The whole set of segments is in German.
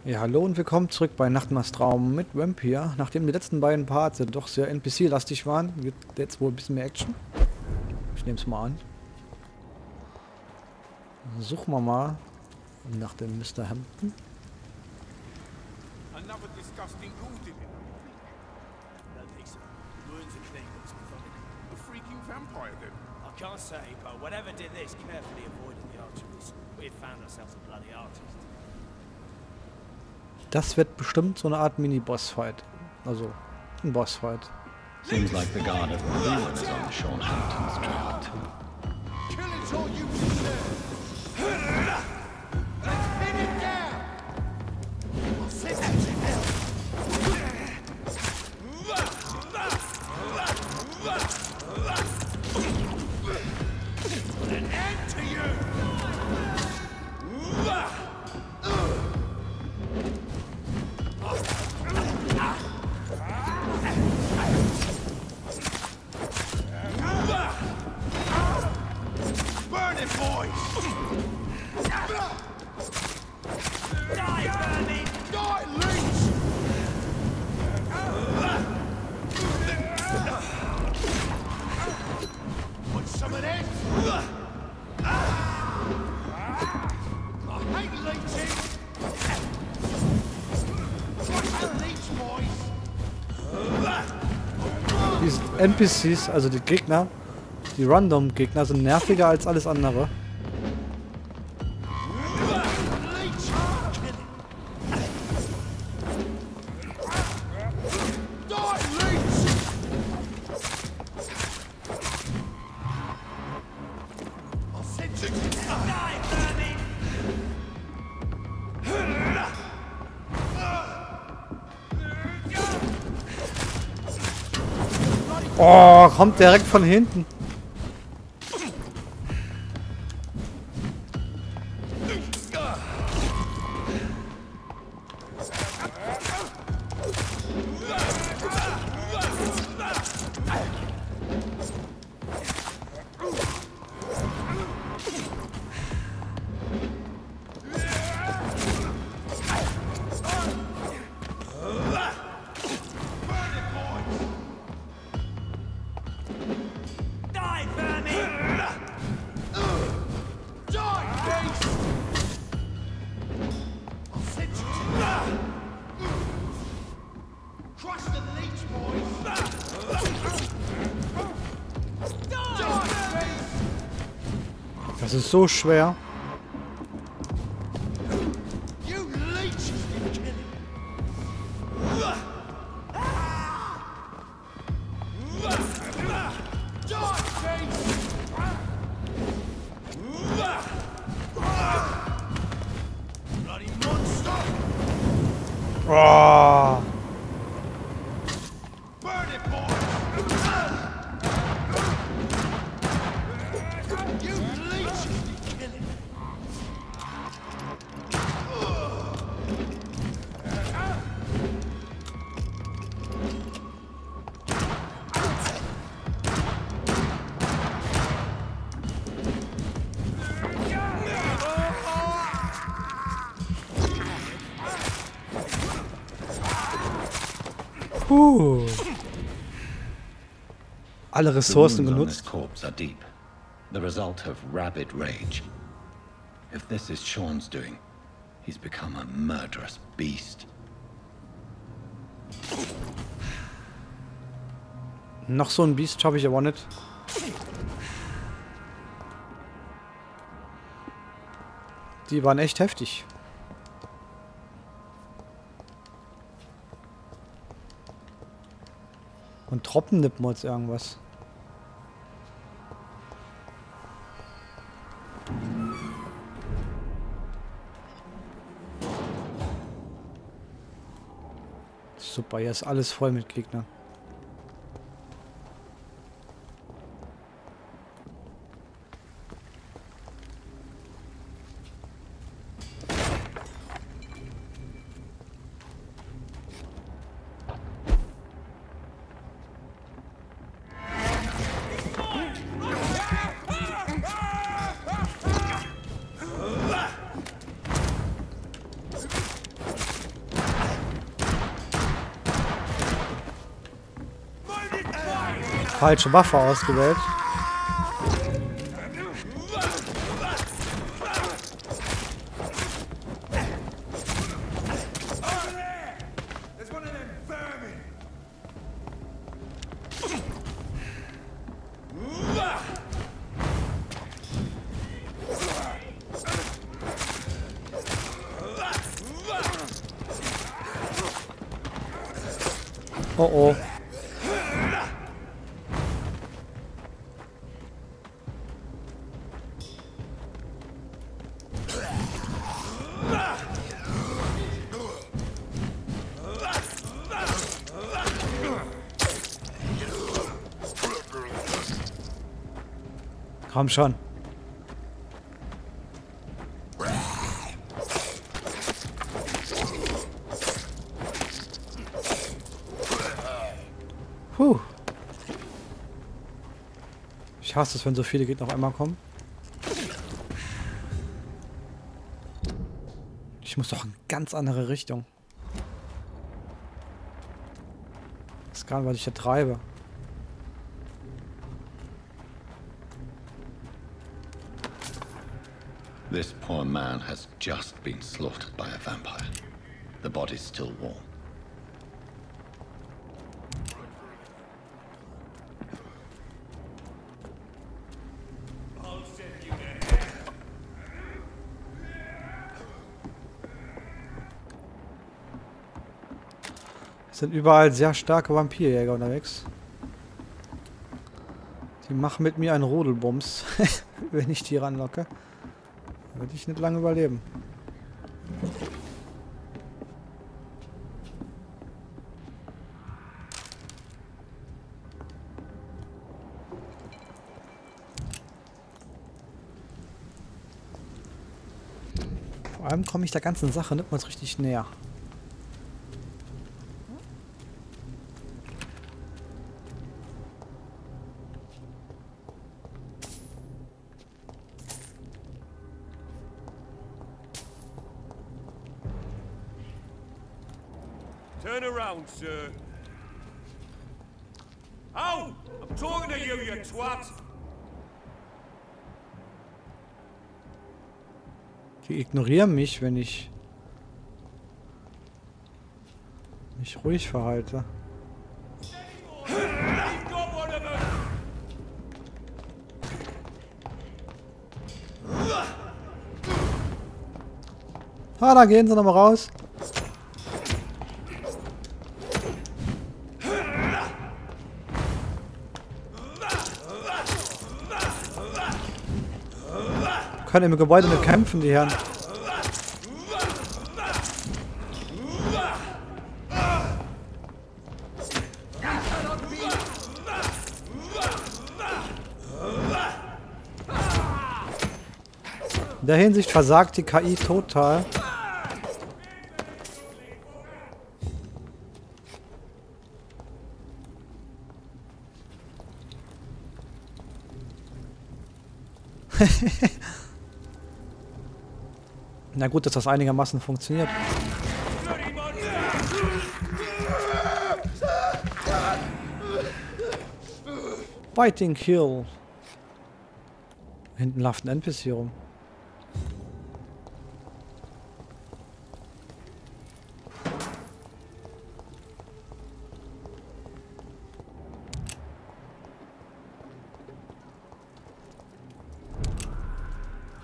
Ja, hallo und willkommen zurück bei Traum mit Vampyr. Nachdem die letzten beiden Parts doch sehr NPC-lastig waren, wird jetzt wohl ein bisschen mehr Action. Ich nehme es mal an. Suchen wir mal nach dem Mr. Hampton. Another disgusting ghoul did it. Don't think so. The wounds are clean, but it's methodical. A freaking vampire then. I can't say, but whatever did this carefully avoided the arteries. We had found ourselves a bloody artist. Das wird bestimmt so eine Art Mini-Boss-Fight. Also, ein Boss-Fight. Seems like the guard of Ruin is on Sean Hampton's trail too. Kill it all you deserve. Let's pin him down. I'll send him hell. Put an end to you. Burn it, boys! Die, Bernie! Die, Leech! Want some of this? I hate leeching! What's a leech, boys? Die NPCs, also die Gegner, die Random-Gegner, sind nerviger als alles andere. Oh, kommt direkt von hinten. Das ist so schwer. Oh. Alle Ressourcen genutzt. Corpse are deep, the result of rabid rage. If this is Sean's doing, he's become a murderous beast. Noch so ein Biest schaffe ich aber nicht. Die waren echt heftig. Und Tropfen nippen wir jetzt irgendwas. Super, hier ist alles voll mit Gegnern. falsche Waffe ausgewählt. Oh oh. Komm schon. Puh. Ich hasse es, wenn so viele Gegner auf einmal kommen. Ich muss doch in ganz andere Richtung. Das ist gar nicht, was ich hier treibe. This poor man has just been slaughtered by a vampire. The body's still warm. Es sind überall sehr starke Vampirjäger unterwegs. Die machen mit mir einen Rodelbums, wenn ich die ranlocke. Da werde ich nicht lange überleben. Vor allem komme ich der ganzen Sache nicht mal so richtig näher. Turn around, sir. Oh! I'm talking to you, you twat! Die ignorieren mich, wenn ich mich ruhig verhalte. You've got one of them! Ah, da gehen sie nochmal raus. Können im Gebäude nicht kämpfen, die Herren. In der Hinsicht versagt die KI total. Na gut, dass das einigermaßen funktioniert. Fighting Kill. Hinten läuft ein NPC rum.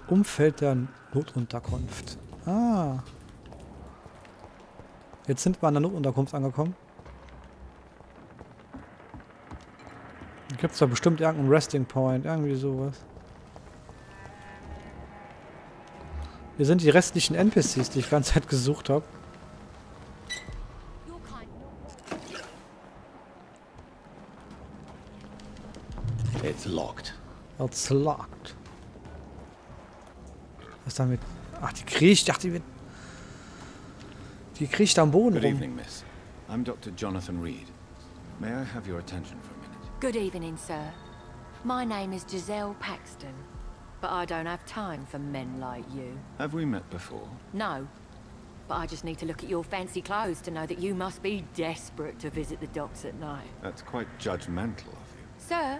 Umfeld der Notunterkunft. Ah. Jetzt sind wir an der Notunterkunft angekommen. Gibt es da bestimmt irgendeinen Resting Point, irgendwie sowas. Hier sind die restlichen NPCs, die ich die ganze Zeit gesucht habe. It's locked. It's locked. Was damit? Ach, die kriecht. Ich dachte, die kriecht am Boden Good rum. evening, miss. I'm Dr. Jonathan Reed. May I have your attention for a minute? Good evening, sir. My name is Giselle Paxton, but I don't have time for men like you. Have we met before? No, but I just need to look at your fancy clothes to know that you must be desperate to visit the docks at night. That's quite judgmental of you. Sir,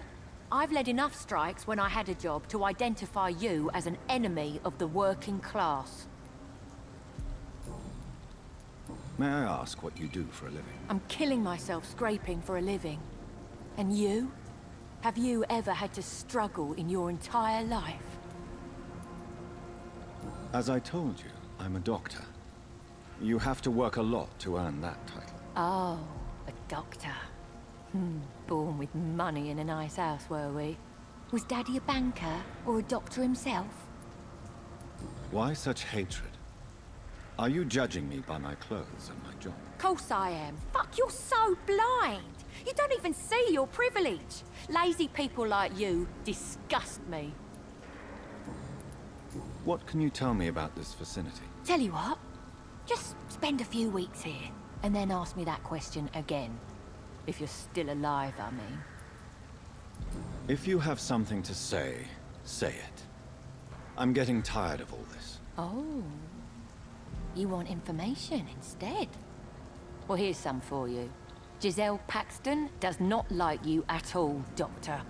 I've led enough strikes when I had a job to identify you as an enemy of the working class. May I ask what you do for a living? I'm killing myself scraping for a living. And you? Have you ever had to struggle in your entire life? As I told you, I'm a doctor. You have to work a lot to earn that title. Oh, a doctor. Born with money in a nice house, were we? Was Daddy a banker or a doctor himself? Why such hatred? Are you judging me by my clothes and my job? Course I am. Fuck, you're so blind. You don't even see your privilege. Lazy people like you disgust me. What can you tell me about this vicinity? Tell you what, just spend a few weeks here, and then ask me that question again. If you're still alive, I mean. If you have something to say, say it. I'm getting tired of all this. Oh. You want information instead? Well, here's some for you. Giselle Paxton does not like you at all, Doctor.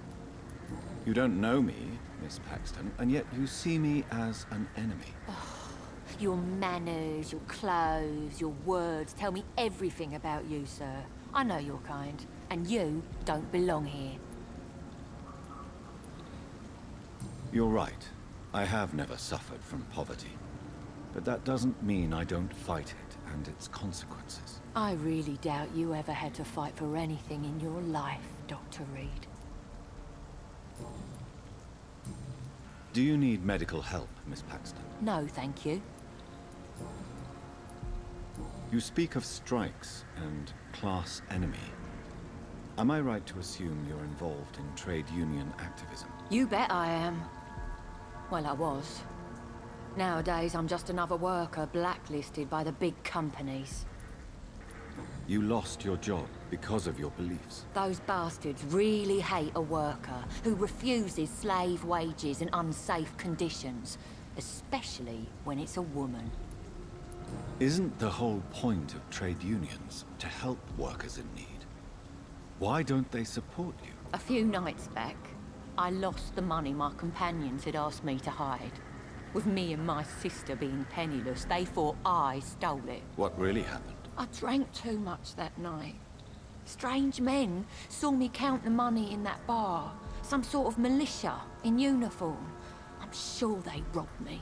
You don't know me, Miss Paxton, and yet you see me as an enemy. Your manners, your clothes, your words tell me everything about you, sir. I know your kind, and you don't belong here. You're right. I have never suffered from poverty. But that doesn't mean I don't fight it and its consequences. I really doubt you ever had to fight for anything in your life, Dr. Reed. Do you need medical help, Miss Paxton? No, thank you. You speak of strikes and class enemy. Am I right to assume you're involved in trade union activism? You bet I am. Well, I was. Nowadays, I'm just another worker blacklisted by the big companies. You lost your job because of your beliefs. Those bastards really hate a worker who refuses slave wages and unsafe conditions, especially when it's a woman. Isn't the whole point of trade unions to help workers in need? Why don't they support you? A few nights back, I lost the money my companions had asked me to hide. With me and my sister being penniless, they thought I stole it. What really happened? I drank too much that night. Strange men saw me count the money in that bar. Some sort of militia in uniform. I'm sure they robbed me.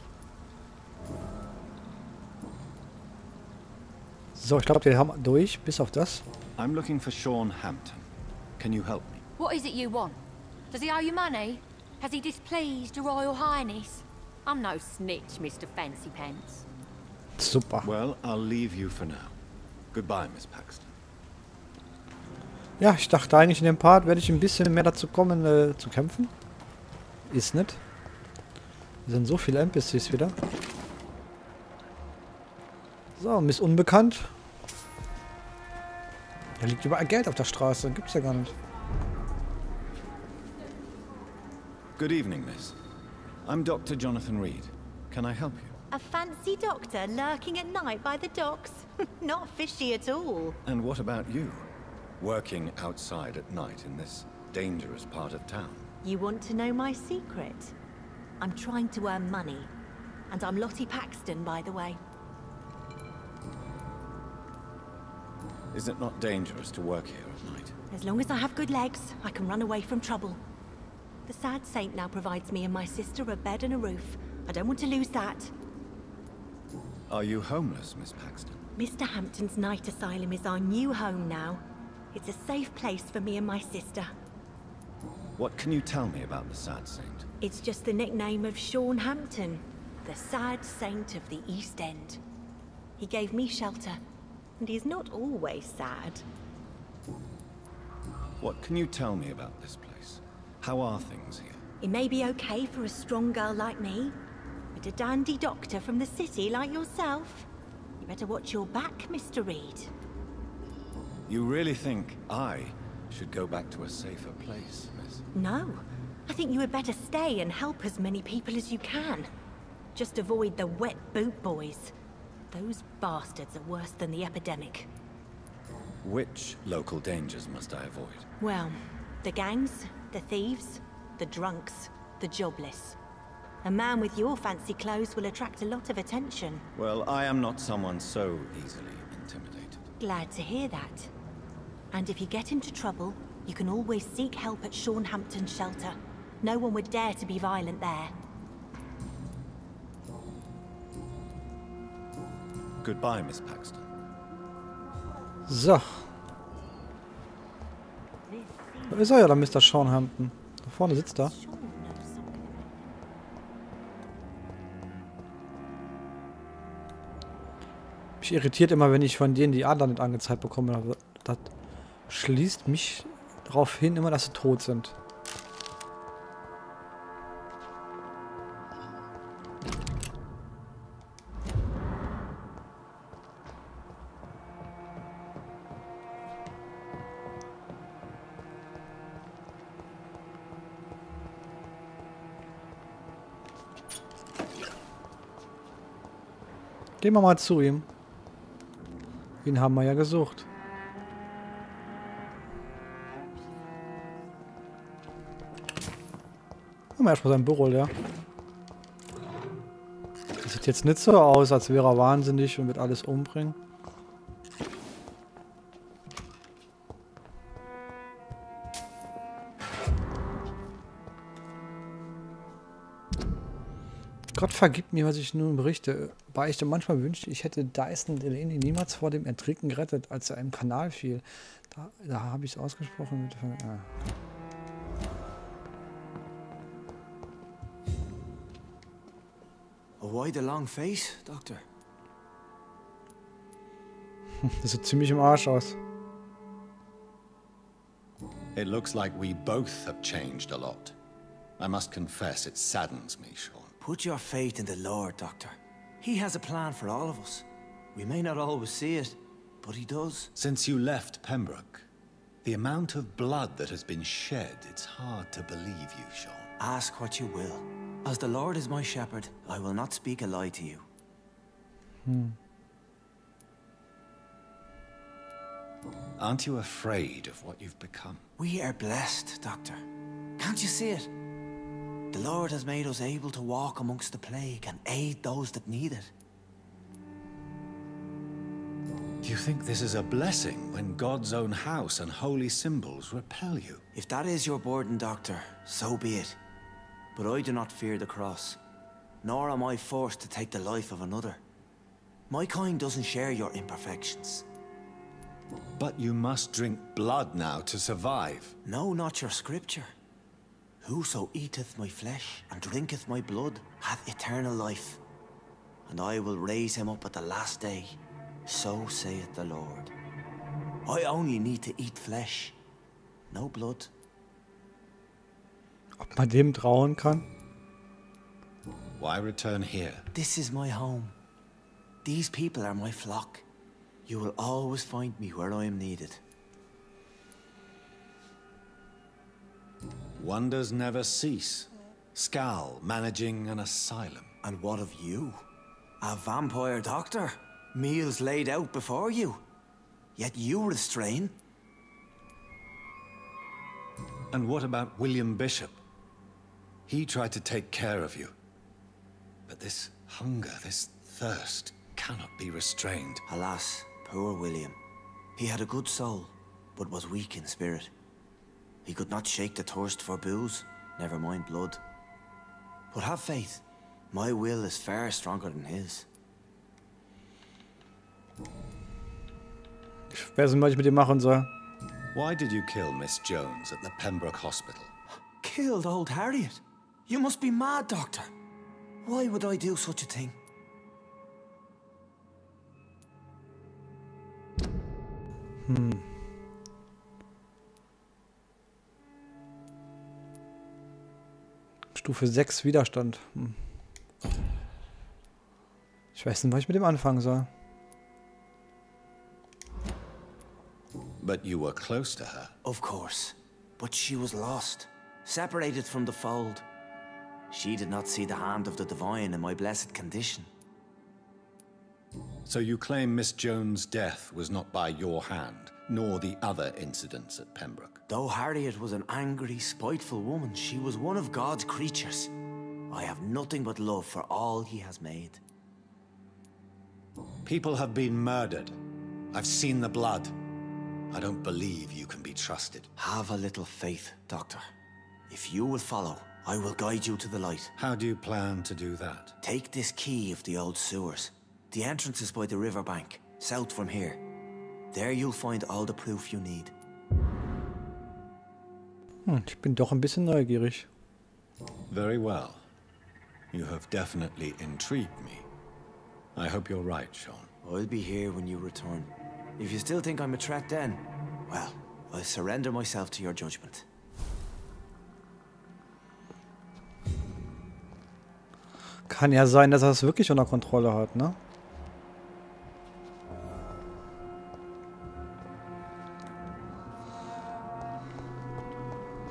So, ich glaube, wir haben durch, bis auf das. I'm looking for Sean Hampton. Can you help me? What is it you want? Does he owe you money? Has he displeased your Royal Highness? I'm no snitch, Mr. Fancy Pants. Super. Well, I'll leave you for now. Goodbye, Miss Paxton. Ja, ich dachte eigentlich in dem Part werde ich ein bisschen mehr dazu kommen, zu kämpfen. Ist nicht. Hier sind so viele NPCs wieder. So, Miss Unbekannt. Da liegt überall Geld auf der Straße. Gibt's ja gar nicht. Good evening, Miss. I'm Dr. Jonathan Reed. Can I help you? A fancy doctor lurking at night by the docks? Not fishy at all. And what about you? Working outside at night in this dangerous part of town? You want to know my secret? I'm trying to earn money. And I'm Lottie Paxton, by the way. Is it not dangerous to work here at night? As long as I have good legs, I can run away from trouble. The sad saint now provides me and my sister a bed and a roof. I don't want to lose that. Are you homeless, Miss Paxton? Mr. Hampton's night asylum is our new home now. It's a safe place for me and my sister. What can you tell me about the sad saint? It's just the nickname of Sean Hampton, the sad saint of the East End. He gave me shelter, and he's not always sad. What can you tell me about this place? How are things here? It may be okay for a strong girl like me, but a dandy doctor from the city like yourself, you better watch your back, Mr. Reed. You really think I should go back to a safer place, Miss? No, I think you had better stay and help as many people as you can. Just avoid the wet boot boys. Those bastards are worse than the epidemic. Which local dangers must I avoid? Well, the gangs, The thieves, the drunks, the jobless. A man with your fancy clothes will attract a lot of attention. Well, I am not someone so easily intimidated. Glad to hear that. And if you get into trouble, you can always seek help at Shaunhampton's shelter. No one would dare to be violent there. Goodbye, Miss Paxton. So. Da ist er ja, der Mr. Shaunhampton. Da vorne sitzt er. Mich irritiert immer, wenn ich von denen die Adler nicht angezeigt bekomme. Aber das schließt mich darauf hin, immer, dass sie tot sind. Gehen wir mal zu ihm. Ihn haben wir ja gesucht. Haben wir erstmal sein Büro, ja. Das sieht jetzt nicht so aus, als wäre er wahnsinnig und wird alles umbringen. Gott vergibt mir, was ich nun berichte. Beichte, manchmal wünschte ich hätte Dyson Delaney niemals vor dem Ertrinken gerettet, als er im Kanal fiel. Da habe ich es ausgesprochen. Ja. Why the long face, Doctor? Das sieht ziemlich im Arsch aus. It looks like we both have changed a lot. I must confess, it saddens me, Sean. Put your faith in the Lord, Doctor. He has a plan for all of us. We may not always see it, but he does. Since you left Pembroke, the amount of blood that has been shed, it's hard to believe you, Sean. Ask what you will. As the Lord is my shepherd, I will not speak a lie to you. Aren't you afraid of what you've become? We are blessed, Doctor. Can't you see it? The Lord has made us able to walk amongst the plague and aid those that need it. Do you think this is a blessing when God's own house and holy symbols repel you? If that is your burden, Doctor, so be it. But I do not fear the cross, nor am I forced to take the life of another. My kind doesn't share your imperfections. But you must drink blood now to survive. No, not your scripture. Whoso eateth my flesh and drinketh my blood hath eternal life, and I will raise him up at the last day. So saith the Lord. I only need to eat flesh, no blood. Ob man dem trauen kann? Why return here? This is my home. These people are my flock. You will always find me where I am needed. Wonders never cease. Scal managing an asylum. And what of you? A vampire doctor? Meals laid out before you. Yet you restrain. And what about William Bishop? He tried to take care of you. But this hunger, this thirst, cannot be restrained. Alas, poor William. He had a good soul, but was weak in spirit. He could not shake the thirst for booze, never mind blood. But have faith. My will is far stronger than his. Ich weiß nicht, was ich mit dem machen soll. Why did you kill Miss Jones at the Pembroke Hospital? Killed old Harriet? You must be mad, Doctor. Why would I do such a thing? Stufe 6 Widerstand. Ich weiß nicht, was ich mit dem anfangen soll. But you were close to her. Of course. But she was lost. Separated from the fold. She did not see the hand of the divine in my blessed condition. So you claim Miss Jones' death was not by your hand, nor the other incidents at Pembroke? Though Harriet was an angry, spiteful woman, she was one of God's creatures. I have nothing but love for all he has made. People have been murdered. I've seen the blood. I don't believe you can be trusted. Have a little faith, Doctor. If you will follow, I will guide you to the light. How do you plan to do that? Take this key of the old sewers. The entrance is by the riverbank, south from here. There you'll find all the proof you need. Ich bin doch ein bisschen neugierig. Very well. You have definitely intrigued me. I hope you're right, Sean. I'll be here when you return. If you still think I'm a threat then, well, I'll surrender myself to your judgment. Kann ja sein, dass er es wirklich unter Kontrolle hat, ne?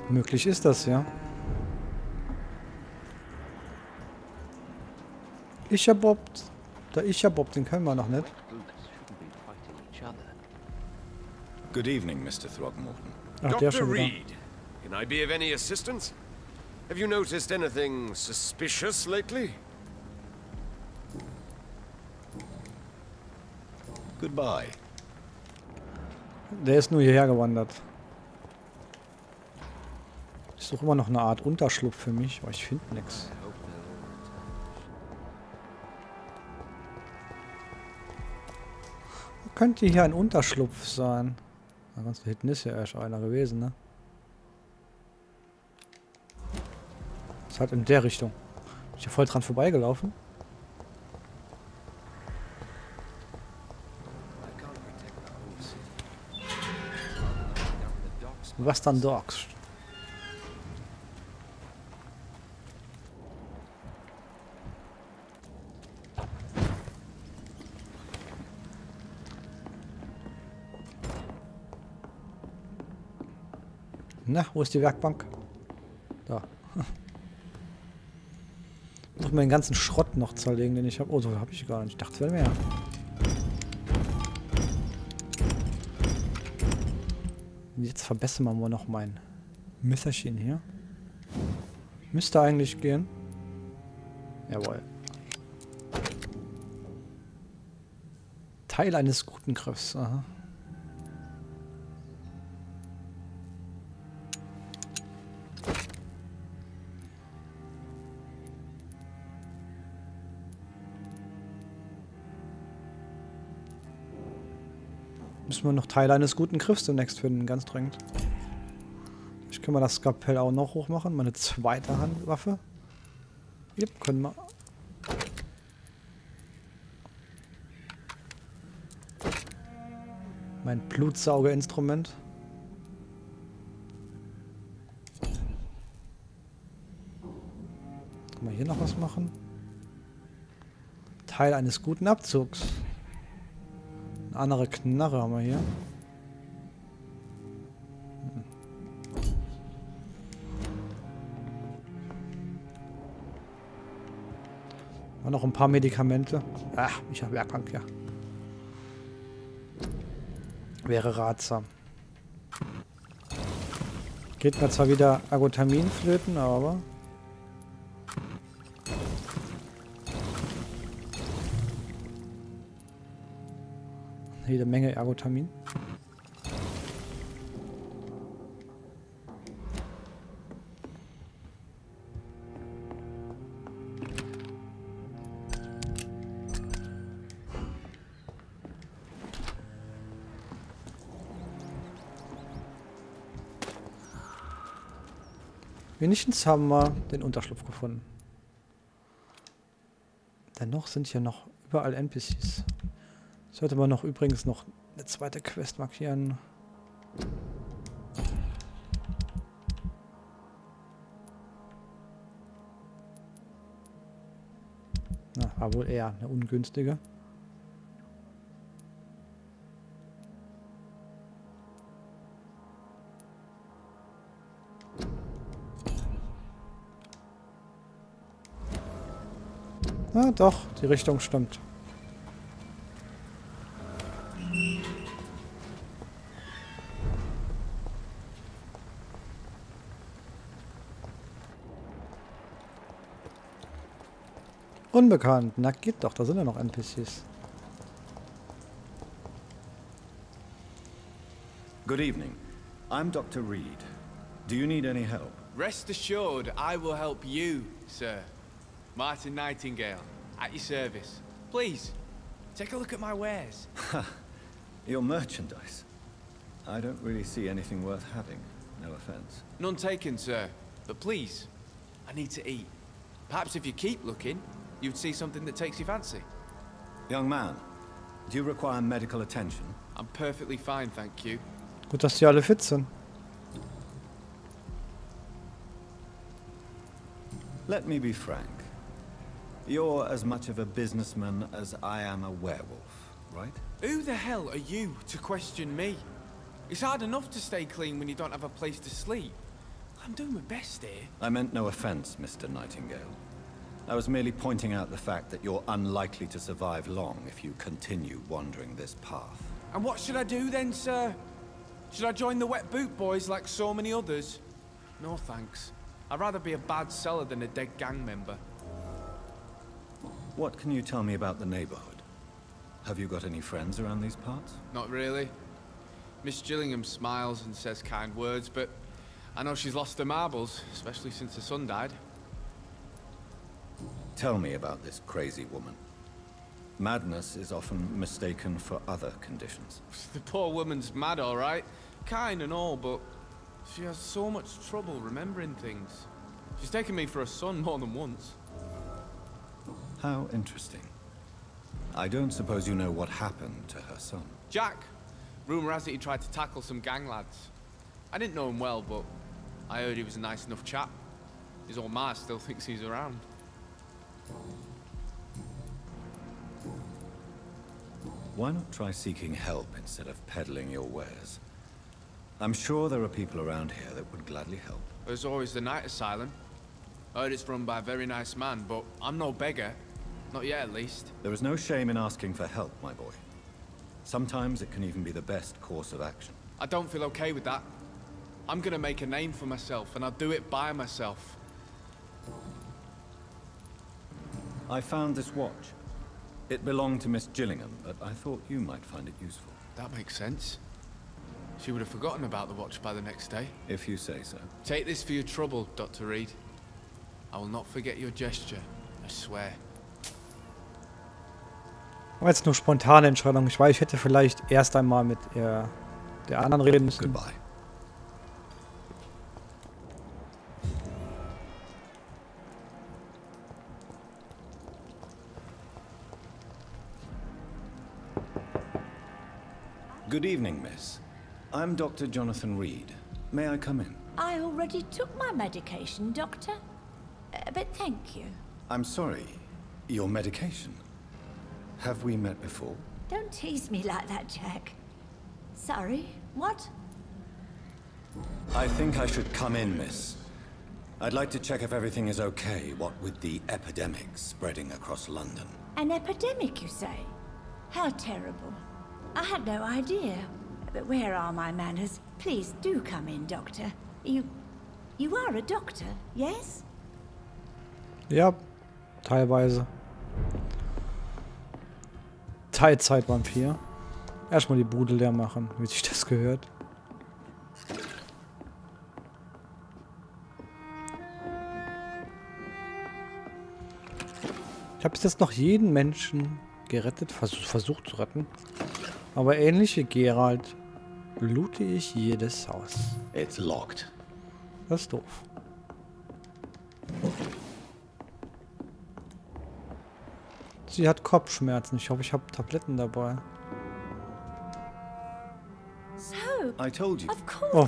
Möglich ist das, ja. Bob, der Bob, den kennen wir noch nicht. Good evening, Mr. Throgmorton. Ach, der schon wieder. Reed, can I be of any assistance? Have you noticed anything suspicious lately? Goodbye. Der ist nur hierher gewandert. Ich suche immer noch eine Art Unterschlupf für mich, aber ich finde nichts. Könnte hier ein Unterschlupf sein. Na, ganz da hinten ist ja erst einer gewesen, ne? Ist halt in der Richtung. Bin ich ja voll dran vorbeigelaufen. Was dann Dogs? Na, wo ist die Werkbank? Da. Ich muss meinen ganzen Schrott noch zerlegen, den ich habe. Oh, so habe ich gar nicht. Ich dachte, es wäre mehr. Jetzt verbessern wir mal noch mein Messerchen hier. Müsste eigentlich gehen. Jawohl. Teil eines guten Griffs. Aha. Müssen wir noch Teil eines guten Griffs demnächst finden, ganz dringend. Ich kann mal das Skalpell auch noch hochmachen, meine zweite Handwaffe. Yep, können wir. Mein Blutsaugerinstrument. Kann man hier noch was machen? Teil eines guten Abzugs. Eine andere Knarre haben wir hier. Noch ein paar Medikamente. Ach, ich habe Werkbank, ja. Wäre ratsam. Geht mir zwar wieder Ergotamin flöten, aber... Jede Menge Ergotamin. Wenigstens haben wir den Unterschlupf gefunden. Dennoch sind hier noch überall NPCs. Sollte man noch übrigens noch eine zweite Quest markieren. Na, war wohl eher eine ungünstige. Na doch, die Richtung stimmt. Unbekannt. Na geht doch, da sind ja noch NPCs. Good evening. I'm Dr. Reed. Do you need any help? Rest assured, I will help you, sir. Martin Nightingale, at your service. Please, take a look at my wares. Your merchandise. I don't really see anything worth having. No offense. None taken, sir. But please, I need to eat. Perhaps if you keep looking, you'd see something that takes your fancy. Young man, do you require medical attention? I'm perfectly fine, thank you. Gut, dass die alle fit sind. Let me be frank. You're as much of a businessman as I am a werewolf, right? Who the hell are you to question me? It's hard enough to stay clean when you don't have a place to sleep. I'm doing my best here. I meant no offense, Mr. Nightingale. I was merely pointing out the fact that you're unlikely to survive long if you continue wandering this path. And what should I do then, sir? Should I join the wet boot boys like so many others? No thanks. I'd rather be a bad seller than a dead gang member. What can you tell me about the neighborhood? Have you got any friends around these parts? Not really. Miss Gillingham smiles and says kind words, but I know she's lost her marbles, especially since her son died. Tell me about this crazy woman. Madness is often mistaken for other conditions. The poor woman's mad, all right. Kind and all, but she has so much trouble remembering things. She's taken me for a son more than once. How interesting. I don't suppose you know what happened to her son. Jack. Rumor has it he tried to tackle some gang lads. I didn't know him well, but I heard he was a nice enough chap. His old ma still thinks he's around. Why not try seeking help instead of peddling your wares? I'm sure there are people around here that would gladly help. There's always the night asylum. I heard it's run by a very nice man, but I'm no beggar. Not yet, at least. There is no shame in asking for help, my boy. Sometimes it can even be the best course of action. I don't feel okay with that. I'm gonna make a name for myself, and I'll do it by myself. I found this watch. It belonged to Miss Gillingham, but I thought you might find it useful. That makes sense. She would have forgotten about the watch by the next day. If you say so. Take this for your trouble, Dr. Reed. I will not forget your gesture, I swear. War jetzt nur spontane Entscheidung. Ich weiß, ich hätte vielleicht erst einmal mit der anderen reden müssen. Goodbye. Good evening, miss. I'm Dr. Jonathan Reed. May I come in? I already took my medication, Doctor. But thank you. I'm sorry. Your medication? Have we met before? Don't tease me like that, Jack. Sorry, what? I think I should come in, miss. I'd like to check if everything is okay, what with the epidemic spreading across London. An epidemic, you say? How terrible. I had no idea. But where are my manners? Please do come in, Doctor. You are a doctor, yes? Ja, teilweise. Teilzeit-Vampir. Erstmal die Bude leer machen, wie sich das gehört. Ich habe bis jetzt noch jeden Menschen gerettet, versucht zu retten. Aber ähnlich wie Geralt loote ich jedes Haus. It's locked. Das ist doof. Sie hat Kopfschmerzen. Ich hoffe, ich habe Tabletten dabei. So, I told you. of course. Oh,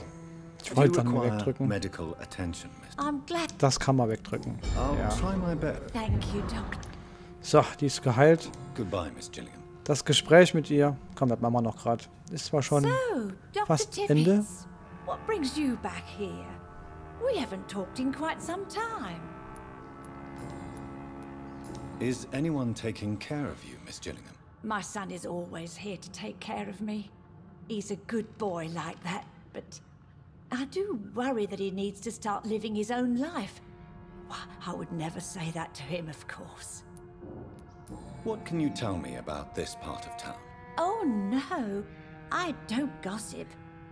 ich Do wollte you dann nur require wegdrücken. medical attention, miss? I'm glad. Das kann man wegdrücken. I'll Ja. try my best. Thank you, Doctor. So, die ist geheilt. Goodbye, Miss Gillingham. Das Gespräch mit ihr, komm, das machen wir noch gerade. Ist zwar schon So, Dr. fast Ende. Tippett, what brings you back here? We haven't talked in quite some time. Is anyone taking care of you, Miss Gillingham? My son is always here to take care of me. He's a good boy like that, but I do worry that he needs to start living his own life. Well, I would never say that to him, of course. What can you tell me about this part of town? Oh no, I don't gossip.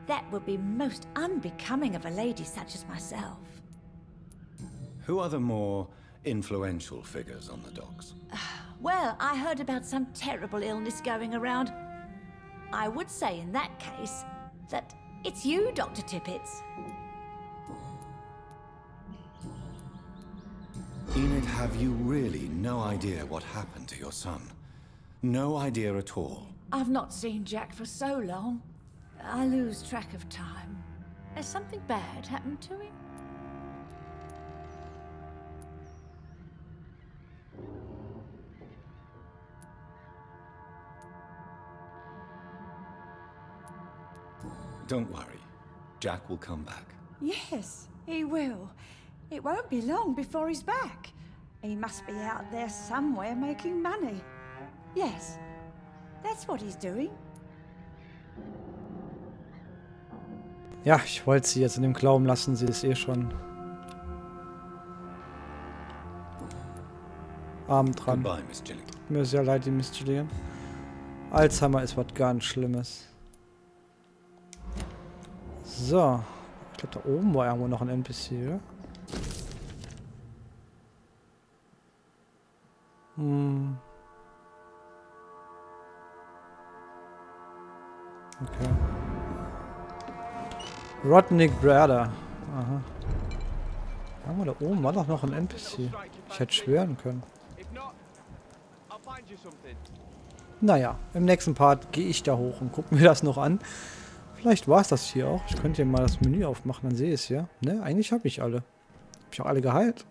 That would be most unbecoming of a lady such as myself. Who are the more influential figures on the docks? Well, I heard about some terrible illness going around. I would say in that case that it's you, Dr. Tippets. Enid, have you really no idea what happened to your son? No idea at all? I've not seen Jack for so long. I lose track of time. Has something bad happened to him? Don't worry. Jack will come back. Yes, he will. It won't be long before he's back. He must be out there somewhere making money. Yes, that's what he's doing. Ja, ich wollte sie jetzt in dem Glauben lassen, sie ist eh schon abend dran. Goodbye, Miss Gilligan. Mir ist ja leid, die Miss Gilligan. Alzheimer ist was ganz Schlimmes. So. Ich glaube, da oben war irgendwo noch ein NPC, oder? Okay. Rodnick Brother. Aha. Irgendwo da oben war doch noch ein NPC. Ich hätte schwören können. Naja, im nächsten Part gehe ich da hoch und gucke mir das noch an. Vielleicht war es das hier auch. Ich könnte hier mal das Menü aufmachen, dann sehe ich es ja. Ne, eigentlich habe ich alle. Habe ich auch alle geheilt.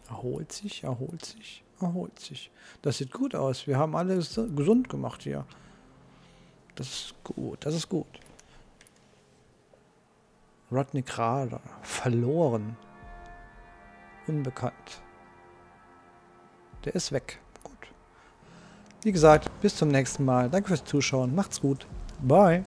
Erholt sich, erholt sich, erholt sich. Das sieht gut aus. Wir haben alle gesund gemacht hier. Das ist gut, das ist gut. Rodney Krader. Verloren. Unbekannt. Der ist weg. Gut. Wie gesagt, bis zum nächsten Mal. Danke fürs Zuschauen. Macht's gut. Bye.